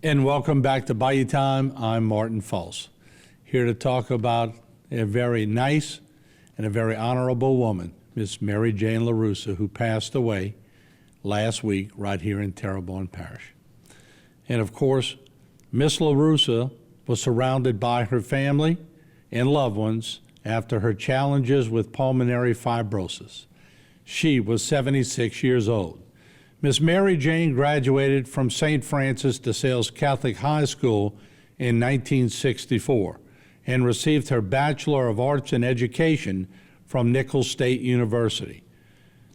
And welcome back to Bayou Time. I'm Martin False, here to talk about a very nice and a very honorable woman, Miss Mary Jane LaRussa, who passed away last week right here in Terrebonne Parish. And of course, Miss LaRussa was surrounded by her family and loved ones after her challenges with pulmonary fibrosis. She was 76 years old. Miss Mary Jane graduated from St. Francis de Sales Catholic High School in 1964 and received her Bachelor of Arts in Education from Nichols State University.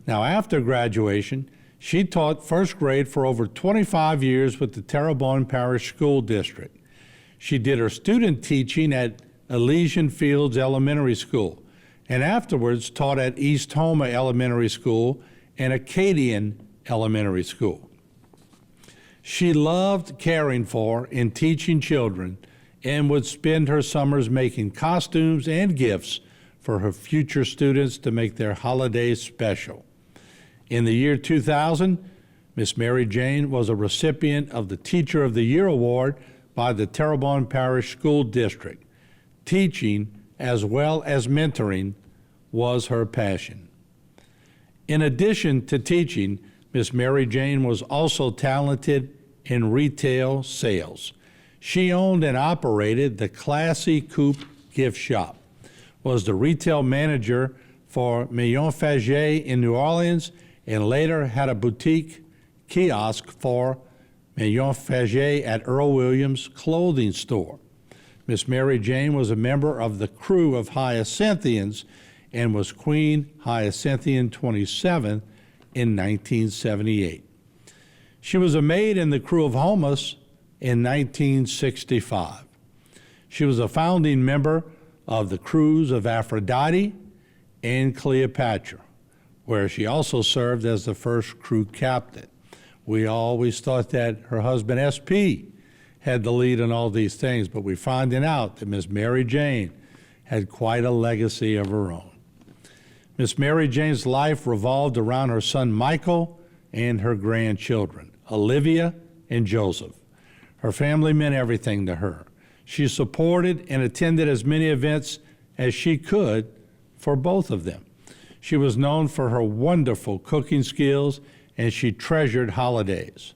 Now, after graduation, she taught first grade for over 25 years with the Terrebonne Parish School District. She did her student teaching at Elysian Fields Elementary School and afterwards taught at East Houma Elementary School and Acadian Elementary School. She loved caring for and teaching children and would spend her summers making costumes and gifts for her future students to make their holidays special. In the year 2000, Miss Mary Jane was a recipient of the Teacher of the Year Award by the Terrebonne Parish School District. Teaching as well as mentoring was her passion. In addition to teaching, Miss Mary Jane was also talented in retail sales. She owned and operated the Classy Coupe gift shop, was the retail manager for Million Faget in New Orleans, and later had a boutique kiosk for Million Faget at Earl Williams Clothing Store. Miss Mary Jane was a member of the crew of Hyacinthians and was Queen Hyacinthian 27 in 1978. She was a maid in the crew of Houma in 1965. She was a founding member of the crews of Aphrodite and Cleopatra, where she also served as the first crew captain. We always thought that her husband, SP, had the lead in all these things, but we're finding out that Miss Mary Jane had quite a legacy of her own. Miss Mary Jane's life revolved around her son Michael and her grandchildren, Olivia and Joseph. Her family meant everything to her. She supported and attended as many events as she could for both of them. She was known for her wonderful cooking skills, and she treasured holidays.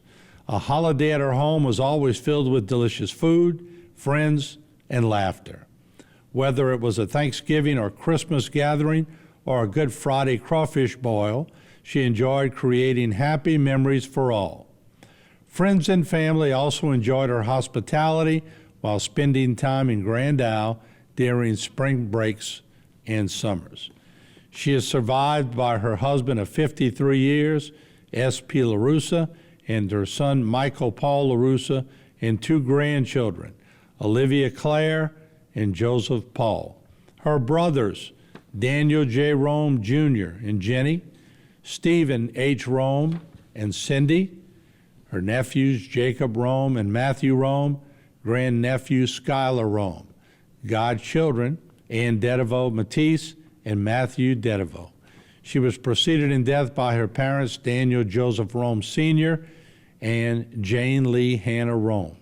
A holiday at her home was always filled with delicious food, friends, and laughter. Whether it was a Thanksgiving or Christmas gathering or a Good Friday crawfish boil, she enjoyed creating happy memories for all. Friends and family also enjoyed her hospitality while spending time in Grand Isle during spring breaks and summers. She is survived by her husband of 53 years, S.P. LaRussa, and her son Michael Paul LaRussa, and two grandchildren, Olivia Claire and Joseph Paul. Her brothers, Daniel J. Rome Jr. and Jenny, Stephen H. Rome and Cindy, her nephews Jacob Rome and Matthew Rome, grandnephew Skylar Rome, godchildren Ann Dedivo Matisse and Matthew Dedivo. She was preceded in death by her parents, Daniel Joseph Rome Sr. and Jane Lee Hannah Rome.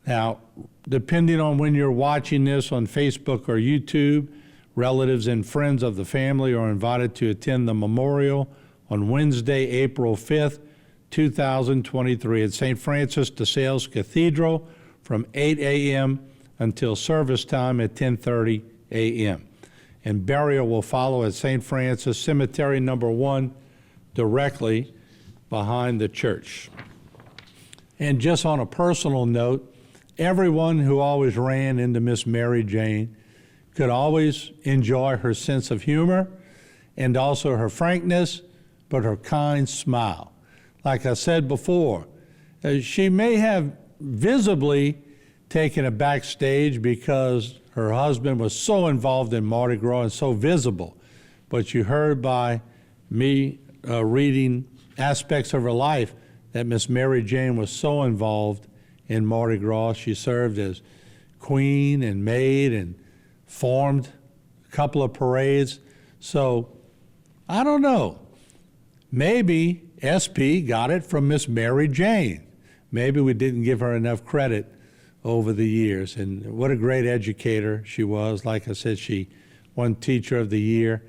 Now, depending on when you're watching this on Facebook or YouTube, relatives and friends of the family are invited to attend the memorial on Wednesday, April 5th, 2023 at St. Francis de Sales Cathedral from 8 a.m. until service time at 10:30 a.m. And burial will follow at St. Francis Cemetery number 1, directly behind the church. And just on a personal note, everyone who always ran into Miss Mary Jane could always enjoy her sense of humor and also her frankness, but her kind smile. Like I said before, she may have visibly taken a backstage because her husband was so involved in Mardi Gras and so visible, but you heard by me reading aspects of her life that Miss Mary Jane was so involved in Mardi Gras. She served as queen and maid and formed a couple of parades. So I don't know. Maybe SP got it from Miss Mary Jane. maybe we didn't give her enough credit over the years. And what a great educator she was. Like I said, she won Teacher of the Year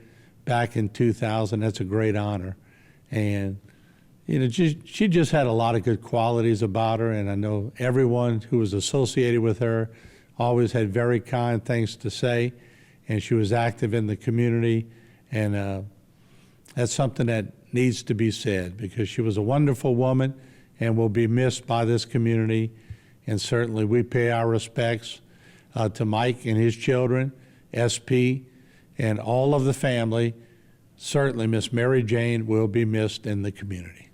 back in 2000. That's a great honor. And she just had a lot of good qualities about her, and I know everyone who was associated with her always had very kind things to say, and she was active in the community, and that's something that needs to be said, because she was a wonderful woman and will be missed by this community. And certainly we pay our respects to Mike and his children, SP, and all of the family. Certainly Miss Mary Jane will be missed in the community.